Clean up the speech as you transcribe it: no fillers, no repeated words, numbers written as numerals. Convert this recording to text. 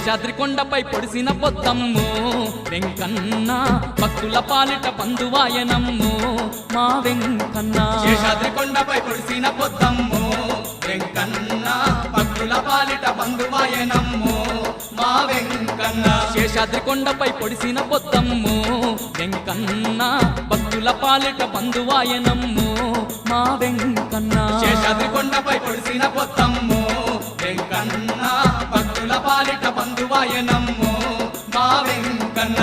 శేషాద్రి కొండపై పొడిసిన పొద్దమ్ము వెంకన్న భక్తుల పాలిట బంధువాయనమ్ము మా వెంకన్న శేషాద్రి కొండపై పొడిసిన పొద్దమ్ము వెంకన్న భక్తుల పాలిట బంధువాయనమ్ము మా వెంకన్న శేషాద్రి కొండపై పొడిసిన పొద్దమ్ము వెంకన్న భక్తుల పాలిట బంధువాయనమ్ము మా వెంకన్న శేషాద్రి కొండపై పొడిసిన పొద్దమ్ము వెంకన్న భక్తుల పాలిట బంధువాయనమ్ము మా వెంకన్న